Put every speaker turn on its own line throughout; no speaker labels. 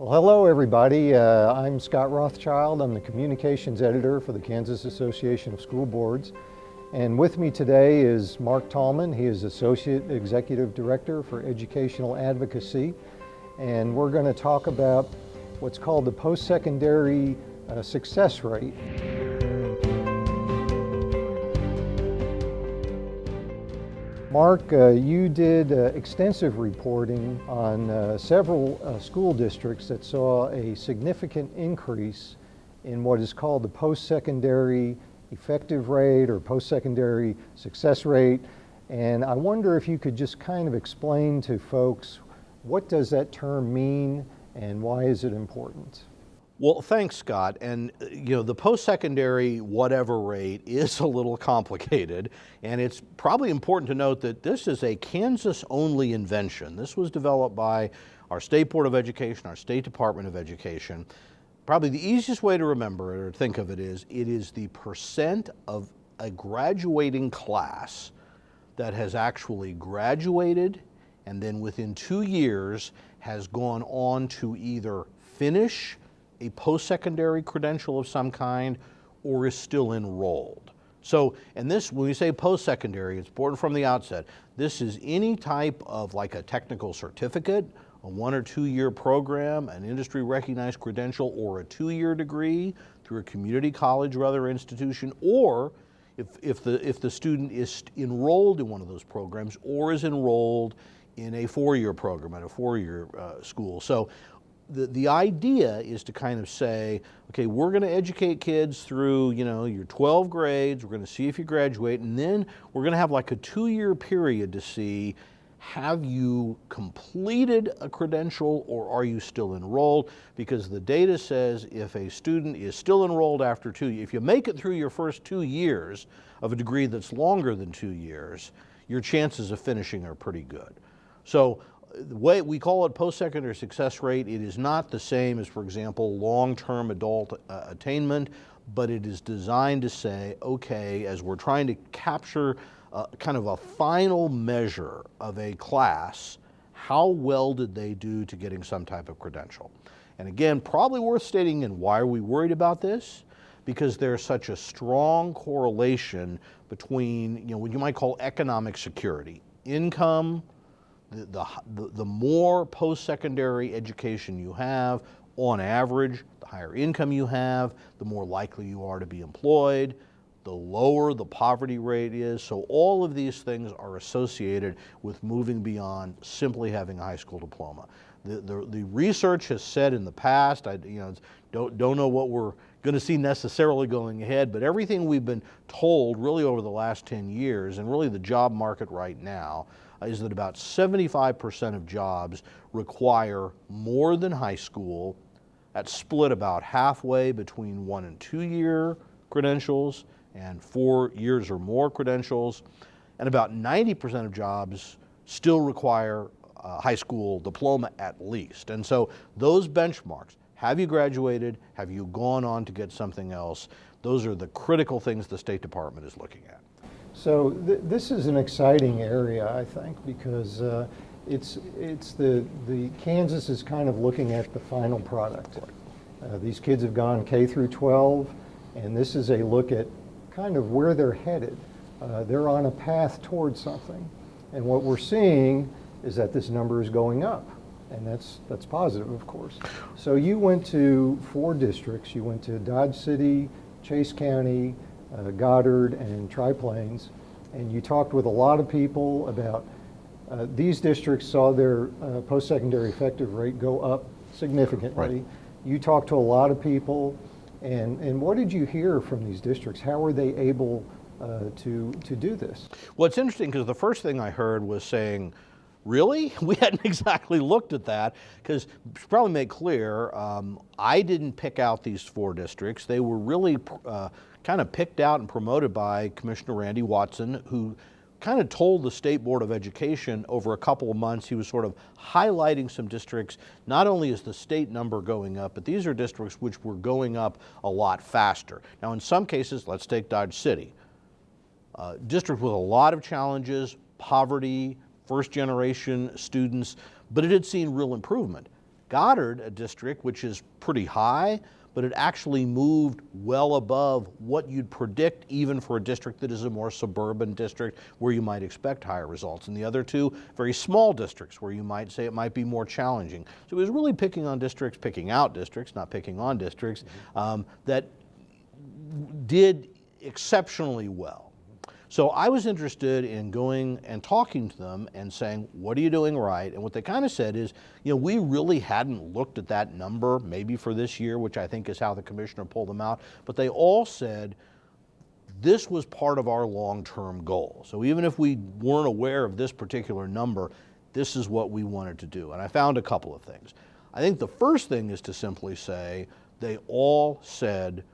Well, hello everybody. I'm Scott Rothschild. I'm the communications editor for the Kansas Association of School Boards. And with me today is Mark Tallman. He is Associate Executive Director for Educational Advocacy. And we're going to talk about what's called the post-secondary success rate. Mark, you did extensive reporting on several school districts that saw a significant increase in what is called the post-secondary effective rate or post-secondary success rate. And I wonder if you could just kind of explain to folks, what does that term mean and why is it important?
Well, thanks, Scott. And the post-secondary whatever rate is a little complicated, and it's probably important to note that this is a Kansas-only invention. This was developed by our State Board of Education, our State Department of Education. Probably the easiest way to remember it or think of it is the percent of a graduating class that has actually graduated and then within 2 years has gone on to either finish a post-secondary credential of some kind or is still enrolled. So, and this, when we say post-secondary, it's important from the outset, this is any type of like a technical certificate, a 1 or 2 year program, an industry recognized credential, or a 2-year degree through a community college or other institution, or if the student is enrolled in one of those programs or is enrolled in a 4-year program at a 4-year school. So the idea is to kind of say, okay, we're going to educate kids through, your 12 grades, we're going to see if you graduate, and then we're going to have like a 2-year period to see, have you completed a credential or are you still enrolled? Because the data says if a student is still enrolled after if you make it through your first 2 years of a degree that's longer than 2 years, your chances of finishing are pretty good. So the way we call it post-secondary success rate, it is not the same as, for example, long-term adult attainment, but it is designed to say, okay, as we're trying to capture kind of a final measure of a class, how well did they do to getting some type of credential? And again, probably worth stating, and why are we worried about this? Because there's such a strong correlation between, what you might call economic security, income. The more post-secondary education you have, on average, the higher income you have, the more likely you are to be employed, the lower the poverty rate is. So all of these things are associated with moving beyond simply having a high school diploma. The research has said in the past, don't know what we're going to see necessarily going ahead, but everything we've been told really over the last 10 years, and really the job market right now, is that about 75% of jobs require more than high school. That's split about halfway between 1 and 2 year credentials and 4 years or more credentials. And about 90% of jobs still require a high school diploma at least. And so those benchmarks, have you graduated? Have you gone on to get something else? Those are the critical things the State Department is looking at.
So this is an exciting area, I think, because it's the Kansas is kind of looking at the final product. These kids have gone K through 12, and this is a look at kind of where they're headed. They're on a path towards something, and what we're seeing is that this number is going up, and that's positive, of course. So you went to 4 districts. You went to Dodge City, Chase County, Goddard, and Tri-Plains, and you talked with a lot of people about these districts saw their post-secondary effective rate go up significantly.
Right.
You talked to a lot of people, and what did you hear from these districts? How were they able to do this?
Well, it's interesting because the first thing I heard was saying, really? We hadn't exactly looked at that, because to probably make clear, I didn't pick out these 4 districts. They were really kind of picked out and promoted by Commissioner Randy Watson, who kind of told the State Board of Education over a couple of months, he was sort of highlighting some districts. Not only is the state number going up, but these are districts which were going up a lot faster. Now in some cases, let's take Dodge City. District with a lot of challenges, poverty, first generation students, but it had seen real improvement. Goddard, a district which is pretty high, but it actually moved well above what you'd predict even for a district that is a more suburban district where you might expect higher results. And the other two, very small districts where you might say it might be more challenging. So it was really picking out districts, not picking on districts, that did exceptionally well. So I was interested in going and talking to them and saying, what are you doing right? And what they kind of said is, we really hadn't looked at that number maybe for this year, which I think is how the commissioner pulled them out, but they all said this was part of our long-term goal. So even if we weren't aware of this particular number, this is what we wanted to do. And I found a couple of things. I think the first thing is to simply say they all said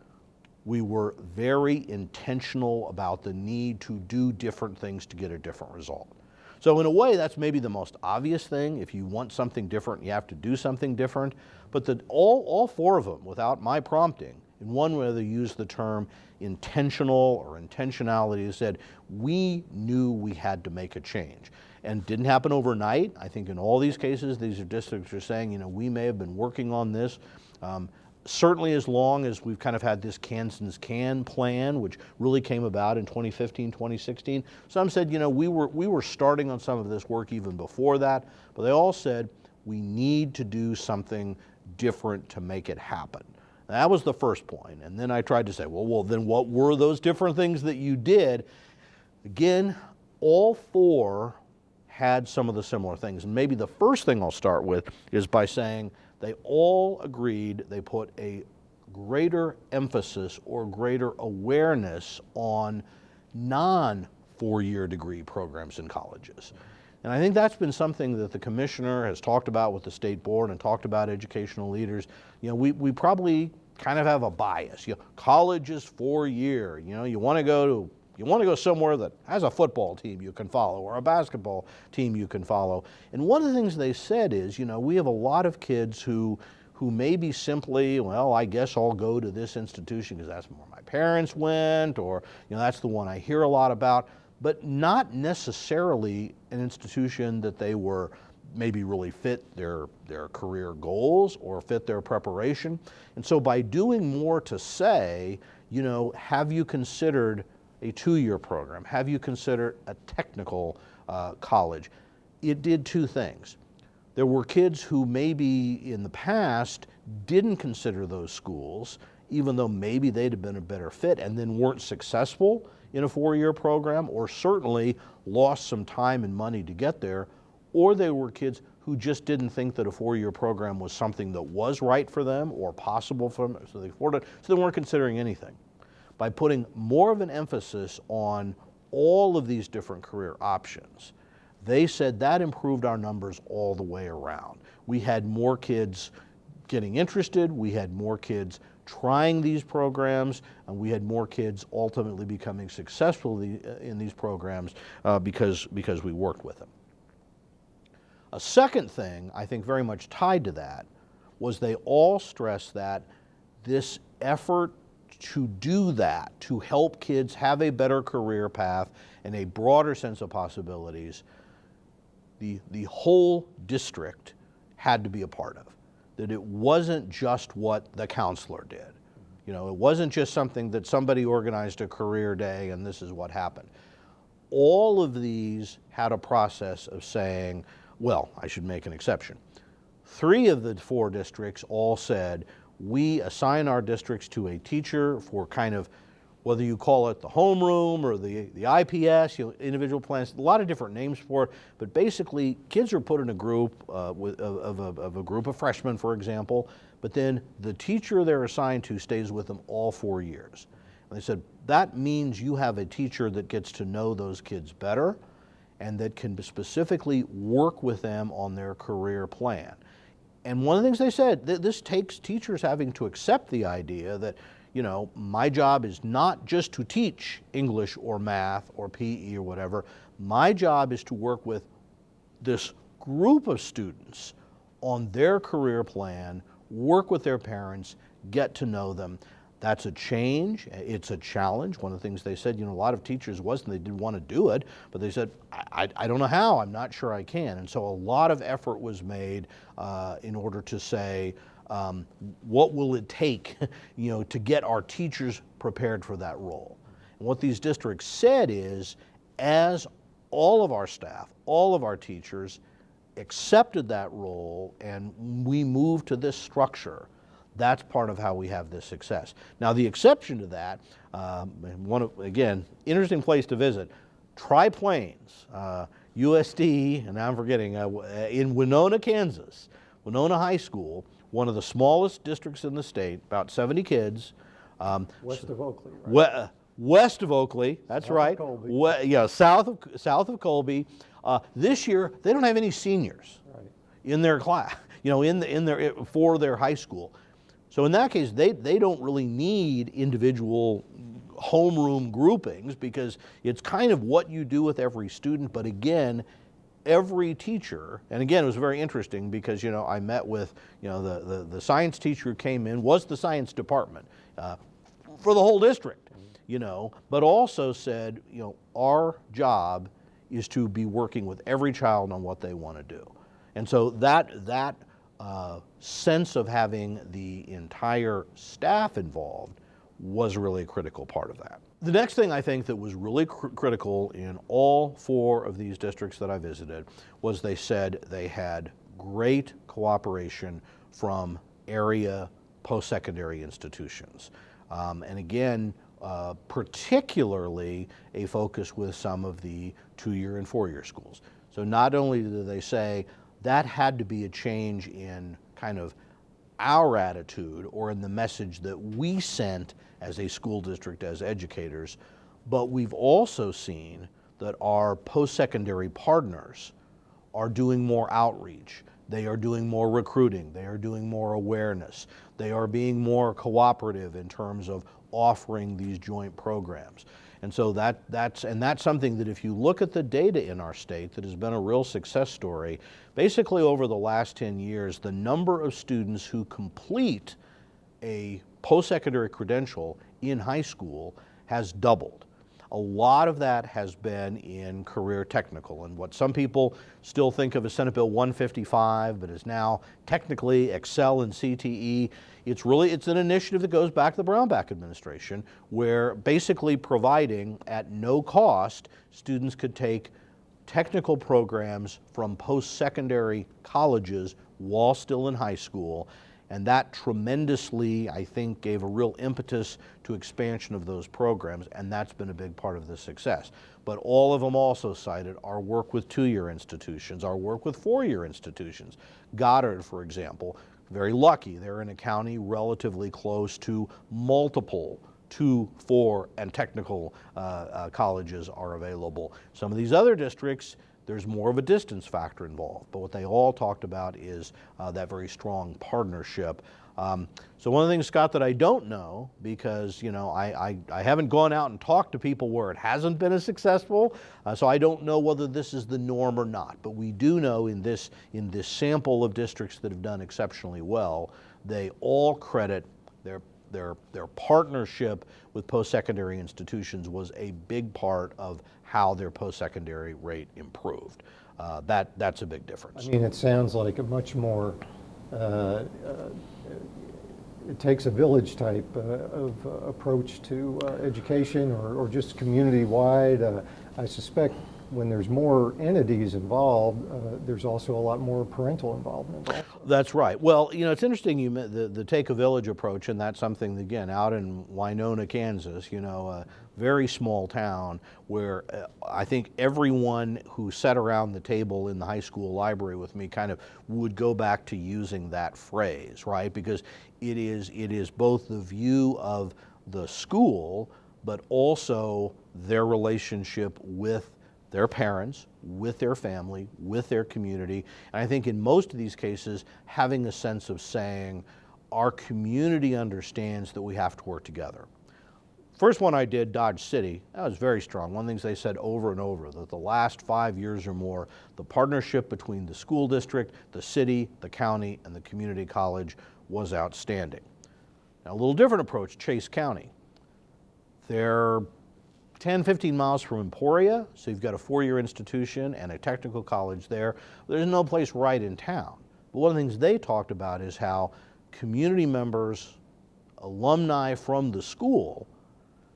we were very intentional about the need to do different things to get a different result. So in a way, that's maybe the most obvious thing. If you want something different, you have to do something different. But all four of them, without my prompting, in one way they used the term intentional or intentionality, said we knew we had to make a change. And didn't happen overnight. I think in all these cases, these are districts are saying, we may have been working on this. Certainly as long as we've kind of had this Kansas Can plan, which really came about in 2015, 2016. Some said, we were starting on some of this work even before that, but they all said, we need to do something different to make it happen. That was the first point. And then I tried to say, well, then what were those different things that you did? Again, all four had some of the similar things. And maybe the first thing I'll start with is by saying, they all agreed they put a greater emphasis or greater awareness on non-four-year degree programs in colleges. And I think that's been something that the commissioner has talked about with the state board and talked about educational leaders. We probably kind of have a bias. College is 4-year. You want to go somewhere that has a football team you can follow or a basketball team you can follow. And one of the things they said is, we have a lot of kids who maybe simply, well, I guess I'll go to this institution because that's where my parents went, or that's the one I hear a lot about, but not necessarily an institution that they were maybe really fit their career goals or fit their preparation. And so by doing more to say, have you considered a 2-year program? Have you considered a technical college? It did two things. There were kids who maybe in the past didn't consider those schools, even though maybe they'd have been a better fit, and then weren't successful in a 4-year program, or certainly lost some time and money to get there. Or there were kids who just didn't think that a 4-year program was something that was right for them or possible for them, so they weren't considering anything. By putting more of an emphasis on all of these different career options, they said that improved our numbers all the way around. We had more kids getting interested, we had more kids trying these programs, and we had more kids ultimately becoming successful in these programs because we worked with them. A second thing, I think very much tied to that, was they all stressed that this effort to do that, to help kids have a better career path and a broader sense of possibilities, the whole district had to be a part of. That it wasn't just what the counselor did. It wasn't just something that somebody organized a career day and this is what happened. All of these had a process of saying, well, I should make an exception. 3 of the 4 districts all said, we assign our districts to a teacher for kind of, whether you call it the homeroom or the IPS, individual plans, a lot of different names for it, but basically kids are put in a group of a group of freshmen, for example, but then the teacher they're assigned to stays with them all 4 years. And they said, that means you have a teacher that gets to know those kids better and that can specifically work with them on their career plan. And one of the things they said, this takes teachers having to accept the idea that, my job is not just to teach English or math or PE or whatever. My job is to work with this group of students on their career plan, work with their parents, get to know them. That's a change. It's a challenge. One of the things they said, a lot of teachers wasn't, they didn't want to do it, but they said, I don't know how, I'm not sure I can. And so a lot of effort was made in order to say, what will it take, to get our teachers prepared for that role? And what these districts said is, as all of our staff, all of our teachers accepted that role and we moved to this structure, that's part of how we have this success. Now, the exception to that, again, interesting place to visit, Tri-Plains, USD, and now I'm forgetting, in Winona, Kansas, Winona High School, one of the smallest districts in the state, about 70 kids.
West of Oakley, right?
West of Oakley, that's
South of
right.
Colby.
South of Colby. This year, they don't have any seniors in their class, for their high school. So in that case, they don't really need individual homeroom groupings because it's kind of what you do with every student. But again, every teacher, and again, it was very interesting because, I met with, the science teacher who came in was the science department for the whole district, but also said, our job is to be working with every child on what they want to do. And so that sense of having the entire staff involved was really a critical part of that. The next thing I think that was really critical in all 4 of these districts that I visited was they said they had great cooperation from area post-secondary institutions. And again, particularly a focus with some of the 2-year and 4-year schools. So not only did they say that had to be a change in kind of our attitude or in the message that we sent as a school district, as educators, but we've also seen that our post-secondary partners are doing more outreach. They are doing more recruiting. They are doing more awareness. They are being more cooperative in terms of offering these joint programs. And so that's something that if you look at the data in our state that has been a real success story, basically over the last 10 years, the number of students who complete a post-secondary credential in high school has doubled. A lot of that has been in career technical and what some people still think of as Senate Bill 155, but is now technically Excel and CTE. It's an initiative that goes back to the Brownback administration, where basically providing at no cost, students could take technical programs from post-secondary colleges while still in high school. And that tremendously, I think, gave a real impetus to expansion of those programs, and that's been a big part of the success. But all of them also cited our work with 2-year institutions, our work with 4-year institutions. Goddard, for example, very lucky. They're in a county relatively close to multiple 2, 4, and technical colleges are available. Some of these other districts, there's more of a distance factor involved, but what they all talked about is that very strong partnership. So one of the things, Scott, that I don't know, because I haven't gone out and talked to people where it hasn't been as successful, so I don't know whether this is the norm or not. But we do know in this sample of districts that have done exceptionally well, they all credit their partnership with post-secondary institutions was a big part of how their post-secondary rate improved. That's a big difference.
I mean, it sounds like a much more, it takes a village type of approach to education or just community-wide. I suspect when there's more entities involved, there's also a lot more parental involvement also.
That's right. Well, it's interesting you meant the take a village approach, and that's something, again, out in Winona, Kansas, a very small town where I think everyone who sat around the table in the high school library with me kind of would go back to using that phrase, right? Because it is both the view of the school, but also their relationship with their parents, with their family, with their community. And I think in most of these cases, having a sense of saying, our community understands that we have to work together. First one I did, Dodge City, that was very strong. One of the things they said over and over, that the last 5 years or more, the partnership between the school district, the city, the county, and the community college was outstanding. Now, a little different approach, Chase County. They're 10, 15 miles from Emporia, so you've got a four-year institution and a technical college there. There's no place right in town. But one of the things they talked about is how community members, alumni from the school,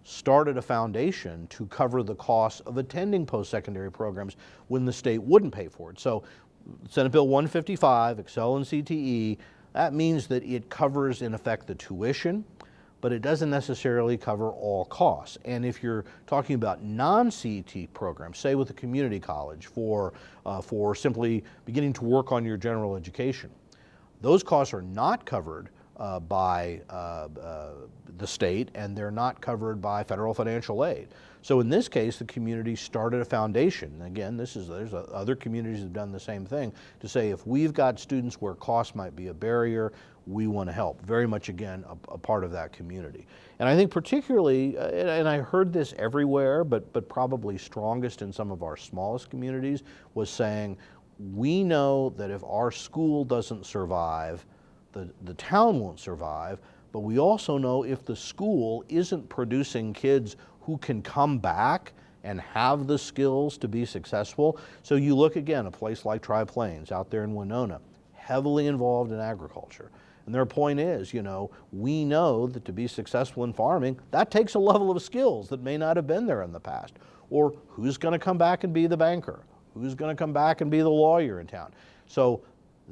started a foundation to cover the costs of attending post-secondary programs when the state wouldn't pay for it. So Senate Bill 155, Excel and CTE, that means that it covers, in effect, the tuition, but it doesn't necessarily cover all costs. And if you're talking about non-CET programs, say with a community college for simply beginning to work on your general education, those costs are not covered by the state, and they're not covered by federal financial aid. So in this case, the community started a foundation. Again, there's other communities that have done the same thing, to say if we've got students where cost might be a barrier, we want to help. Very much, again, a part of that community. And I think particularly, and I heard this everywhere, but probably strongest in some of our smallest communities, was saying, we know that if our school doesn't survive, the town won't survive, but we also know if the school isn't producing kids who can come back and have the skills to be successful. So you look again, a place like Tri Plains out there in Winona, heavily involved in agriculture. And their point is, we know that to be successful in farming, that takes a level of skills that may not have been there in the past. Or who's going to come back and be the banker? Who's going to come back and be the lawyer in town? So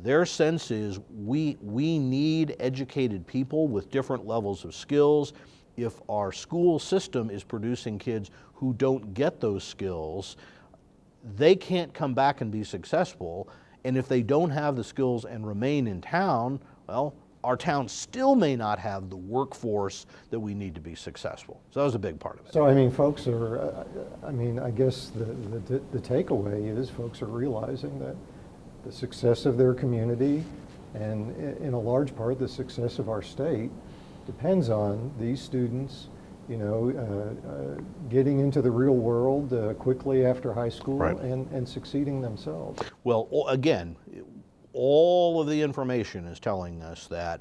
their sense is we need educated people with different levels of skills. If our school system is producing kids who don't get those skills, they can't come back and be successful. And if they don't have the skills and remain in town, well, our town still may not have the workforce that we need to be successful. So that was a big part of it.
So, I mean, folks are, I guess the takeaway is folks are realizing that the success of their community, and in a large part the success of our state, depends on these students, getting into the real world quickly after high school,
right,
and succeeding themselves.
Well, again, all of the information is telling us that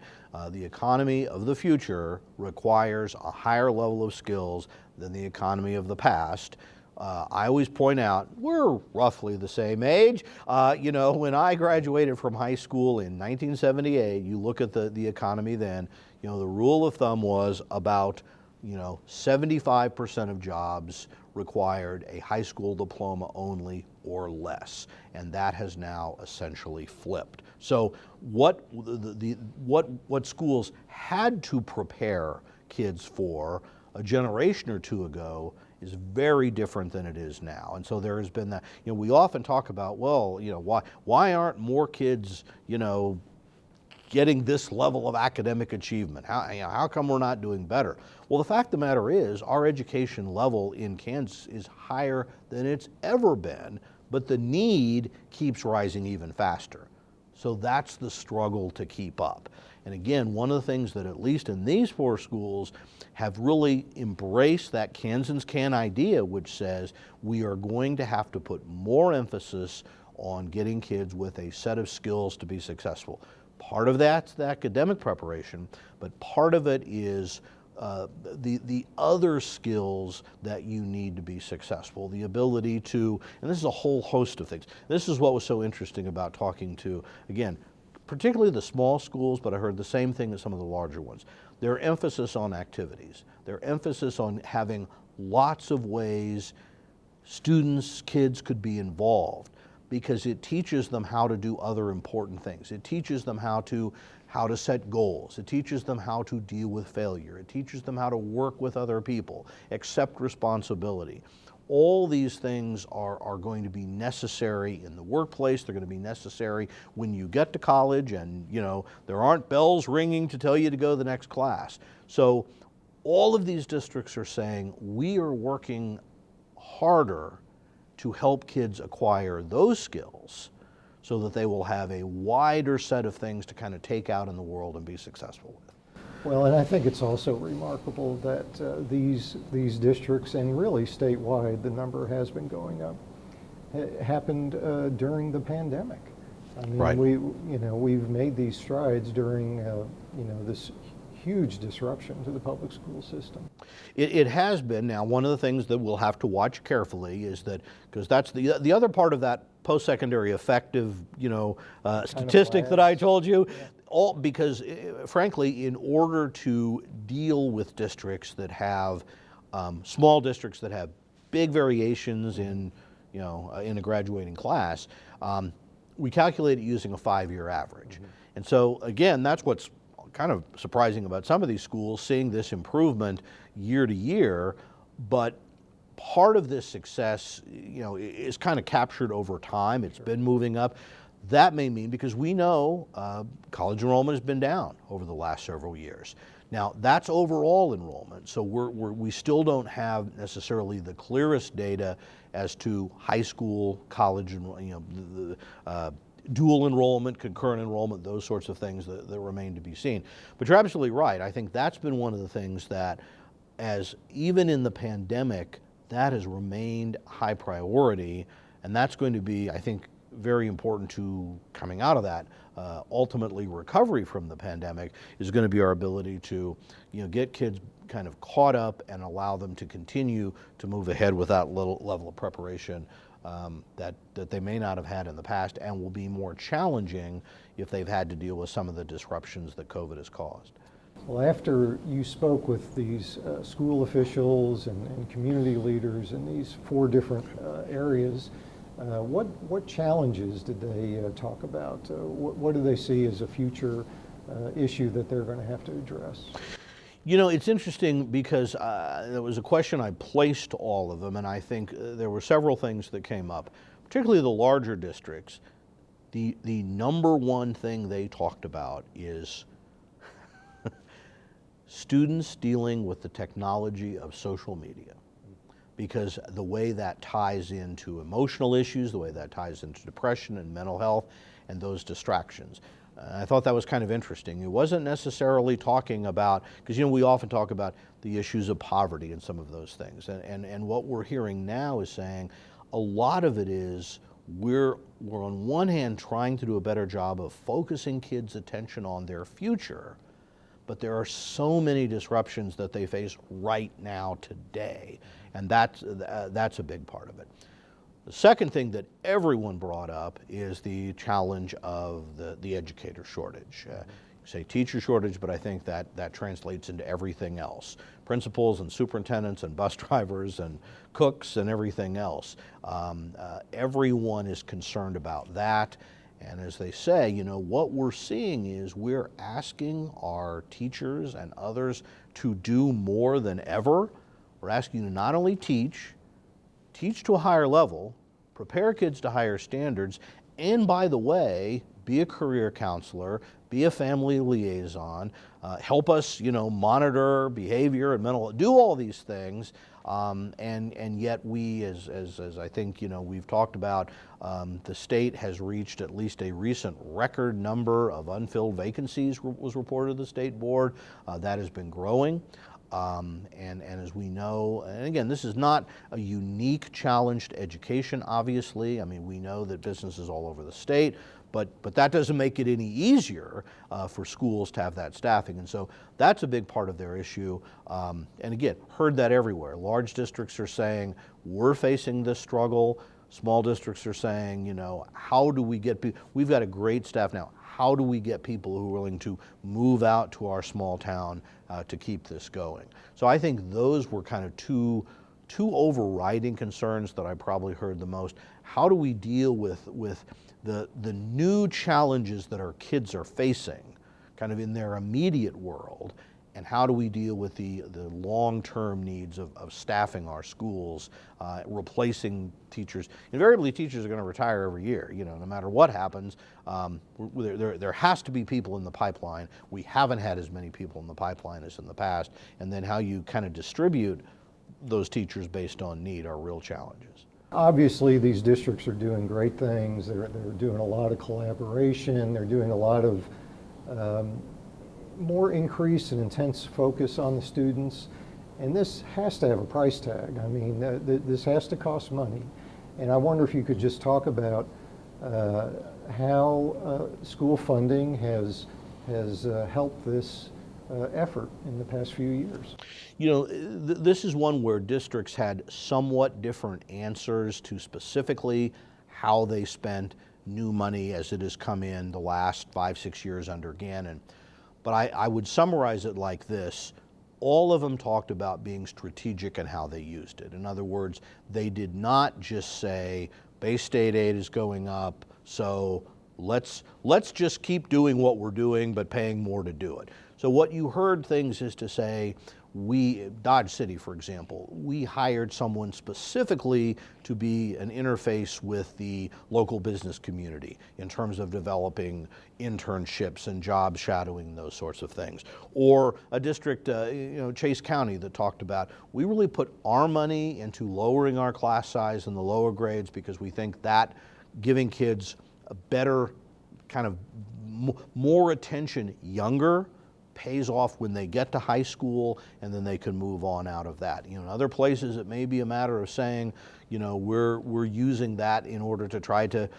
the economy of the future requires a higher level of skills than the economy of the past. I always point out, we're roughly the same age. When I graduated from high school in 1978, you look at the economy then, the rule of thumb was about 75% of jobs required a high school diploma only or less, and that has now essentially flipped. So what schools had to prepare kids for a generation or two ago is very different than it is now. And so there has been that, we often talk about, why aren't more kids, getting this level of academic achievement? How come we're not doing better? Well, the fact of the matter is, our education level in Kansas is higher than it's ever been, but the need keeps rising even faster. So that's the struggle to keep up. And again, one of the things that, at least in these four schools, have really embraced that Kansans can idea, which says we are going to have to put more emphasis on getting kids with a set of skills to be successful. Part of that's the academic preparation, but part of it is the other skills that you need to be successful, the ability to, and this is a whole host of things. This is what was so interesting about talking to, again, particularly the small schools, but I heard the same thing as some of the larger ones. Their emphasis on activities, their emphasis on having lots of ways students, kids could be involved, because it teaches them how to do other important things. It teaches them how to set goals. It teaches them how to deal with failure. It teaches them how to work with other people, accept responsibility. All these things are going to be necessary in the workplace. They're going to be necessary when you get to college, and there aren't bells ringing to tell you to go to the next class. So all of these districts are saying we are working harder to help kids acquire those skills so that they will have a wider set of things to kind of take out in the world and be successful with.
Well, and I think it's also remarkable that these districts, and really statewide, the number has been going up, happened during the pandemic. I mean,
right.
we've made these strides during this huge disruption to the public school system.
It has been. Now, one of the things that we'll have to watch carefully is that, because that's the other part of that post-secondary effective, statistic that I told you, all because, frankly, in order to deal with districts that have, small districts that have big variations in a graduating class, we calculate it using a 5-year average. And so, again, that's what's kind of surprising about some of these schools, seeing this improvement year to year, but part of this success, is kind of captured over time. It's been moving up. That may mean, because we know college enrollment has been down over the last several years. Now, that's overall enrollment, so we still don't have necessarily the clearest data as to high school, college, dual enrollment, concurrent enrollment, those sorts of things that remain to be seen. But you're absolutely right. I think that's been one of the things that, as even in the pandemic, that has remained high priority, and that's going to be, I think, very important to coming out of that. Ultimately, recovery from the pandemic is going to be our ability to, get kids kind of caught up and allow them to continue to move ahead with that level of preparation that they may not have had in the past, and will be more challenging if they've had to deal with some of the disruptions that COVID has caused.
Well, after you spoke with these school officials and community leaders in these 4 different areas, what challenges did they talk about? What do they see as a future issue that they're going to have to address?
It's interesting because there was a question I placed to all of them, and I think there were several things that came up, particularly the larger districts. The number one thing they talked about is students dealing with the technology of social media, because the way that ties into emotional issues, the way that ties into depression and mental health and those distractions. I thought that was kind of interesting. It wasn't necessarily talking about, because we often talk about the issues of poverty and some of those things, and what we're hearing now is saying a lot of it is we're on one hand trying to do a better job of focusing kids' attention on their future, but there are so many disruptions that they face right now today, and that's a big part of it. The second thing that everyone brought up is the challenge of the educator shortage. You say teacher shortage, but I think that translates into everything else. Principals and superintendents and bus drivers and cooks and everything else. Everyone is concerned about that. And as they say, what we're seeing is we're asking our teachers and others to do more than ever. We're asking you to not only teach to a higher level, prepare kids to higher standards, and by the way, be a career counselor, be a family liaison, help us, monitor behavior and mental, do all these things, and yet we, as I think, we've talked about, the state has reached at least a recent record number of unfilled vacancies was reported to the state board. That has been growing. And as we know, and again, this is not a unique challenge to education, obviously. I mean, we know that businesses all over the state, but that doesn't make it any easier for schools to have that staffing. And so that's a big part of their issue. And again, heard that everywhere. Large districts are saying, we're facing this struggle. Small districts are saying, how do we get people? We've got a great staff now. How do we get people who are willing to move out to our small town to keep this going? So I think those were kind of two overriding concerns that I probably heard the most. How do we deal with the new challenges that our kids are facing kind of in their immediate world, and how do we deal with the long-term needs of staffing our schools, replacing teachers? Invariably, teachers are going to retire every year, no matter what happens. There has to be people in the pipeline. We haven't had as many people in the pipeline as in the past, and then how you kind of distribute those teachers based on need are real challenges.
Obviously, these districts are doing great things. They're doing a lot of collaboration. They're doing a lot of more increased and intense focus on the students, and this has to have a price tag. I mean, this has to cost money, and I wonder if you could just talk about how school funding has helped this effort in the past few years.
You know, this is one where districts had somewhat different answers to specifically how they spent new money as it has come in the last 5-6 years under Gannon. But I would summarize it like this. All of them talked about being strategic in how they used it. In other words, they did not just say, base state aid is going up, so let's just keep doing what we're doing, but paying more to do it. So what you heard things is to say, Dodge City, for example, we hired someone specifically to be an interface with the local business community in terms of developing internships and job shadowing, those sorts of things. Or a district, Chase County, that talked about, we really put our money into lowering our class size in the lower grades because we think that giving kids a better kind of more attention younger pays off when they get to high school, and then they can move on out of that. In other places it may be a matter of saying, we're using that in order to try to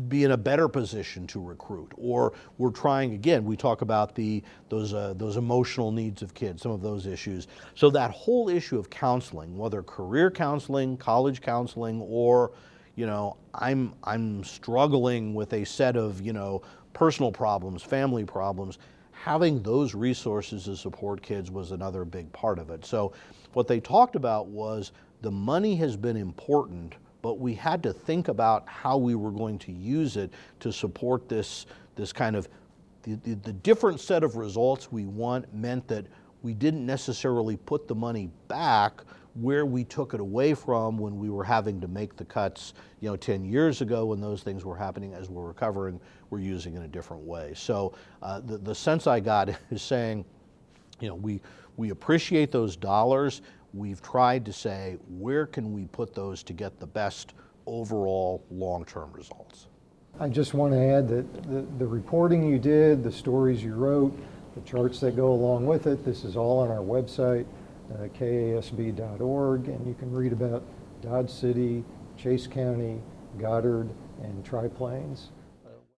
be in a better position to recruit, or we're trying, again, we talk about those emotional needs of kids, some of those issues. So that whole issue of counseling, whether career counseling, college counseling, or I'm struggling with a set of personal problems, family problems, having those resources to support kids was another big part of it. So what they talked about was the money has been important, but we had to think about how we were going to use it to support this kind of, the different set of results we want meant that we didn't necessarily put the money back where we took it away from when we were having to make the cuts 10 years ago when those things were happening. As we're recovering, we're using it in a different way. So the sense I got is saying, we appreciate those dollars. We've tried to say, where can we put those to get the best overall long-term results?
I just want to add that the reporting you did, the stories you wrote, the charts that go along with it, this is all on our website, kasb.org, and you can read about Dodge City, Chase County, Goddard, and Tri-Plains.